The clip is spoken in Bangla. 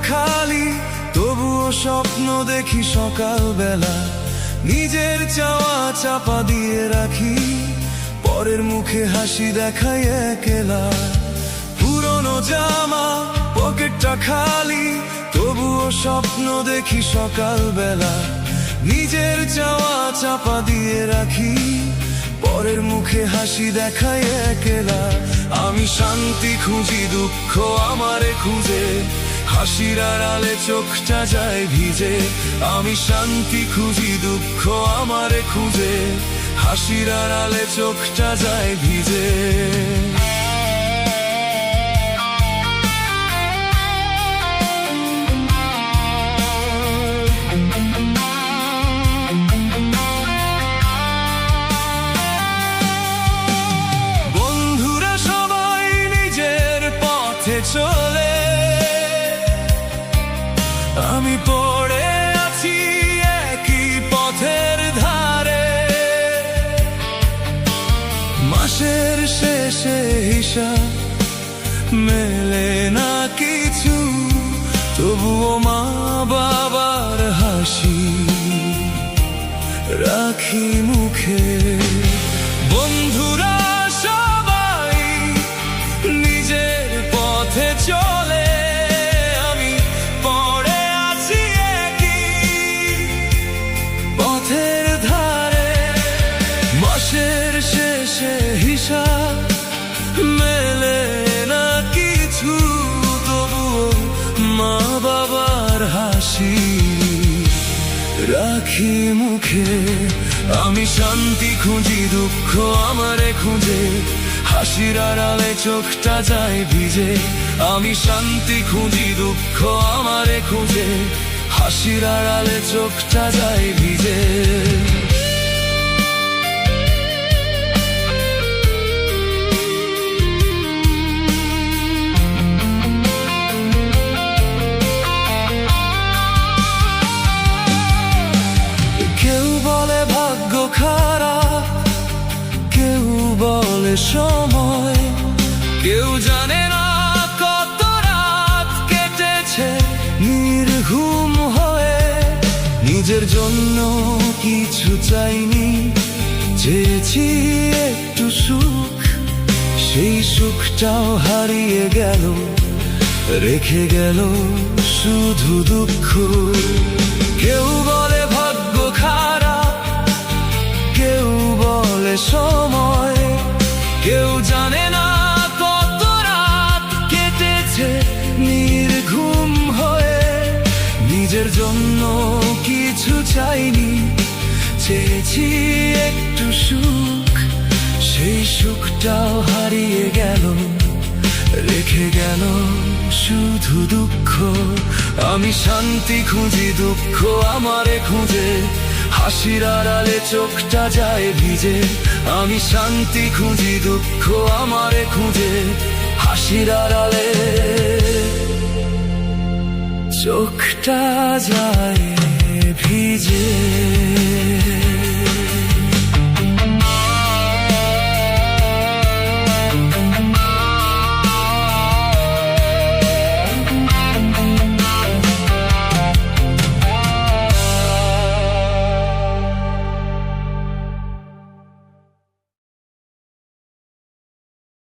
খালি, তবুও স্বপ্ন দেখি সকালবেলা। নিজের চাওয়া চাপা দিয়ে রাখি, পরের মুখে হাসি দেখাই একলা। পুরনো জামা পকেটটা খালি, তবুও স্বপ্ন দেখি সকালবেলা। নিজের চাওয়া চাপা দিয়ে রাখি, পরের মুখে হাসি দেখাই একলা। আমি শান্তি খুঁজি, দুঃখ আমারে খুঁজে, হাসির আড়ালে চোখটা যায় ভিজে। আমি শান্তি খুঁজি, দুঃখ আমারে খুঁজে, হাসির আড়ালে চোখটা যায় ভিজে। বন্ধুরা সবাই নিজের পথে চলে, আমি পড়ে আছি একই পথের ধারে। মাসের শেষে হিসাব মেলে না কিছু, তবুও মা বাবার হাসি রাখি মুখে। বন্ধুরা সবাই নিজের পথে চলে, আমি পড়ে আছি একই পথের ধারে। মাসের শেষে হিসাব মেলে না কিছু, তবুও মা বাবার হাসি রাখি মুখে। আমি শান্তি খুঁজি, দুঃখ আমারে খুঁজে, হাসির আড়ালে চোখটা যায় ভিজে। আমি শান্তি খুঁজি, দুঃখ আমারে খুঁজে, হাসির আড়ালে চোখটা যায় ভিজে। কেউ বলে ভাগ্য খারাপ, কেউ বলে সময়, কেউ জানে না কত রাত কেটেছে নির্ঘুম হয়ে। নিজের জন্য কিছু চাইনি, চেয়েছি একটু সুখ, সেই সুখটাও হারিয়ে গেল, রেখে গেল শুধু দুঃখ। কেউ বলে ভাগ্য খারাপ, কেউ বলে সময়, কেউ জানে না কত রাত কেটেছে নির্ঘুম হয়ে। নিজের জন্য কিছু চাইনি, চেয়েছি একটু সুখ, সেই সুখটাও হারিয়ে গেল, রেখে গেল শুধু দুঃখ। আমি শান্তি খুঁজি, দুঃখ আমারে খুঁজে, হাসির আড়ালে চোখটা যায় ভিজে। আমি শান্তি খুঁজি, দুঃখ আমারে খুঁজে, হাসির আড়ালে চোখটা যায় ভিজে।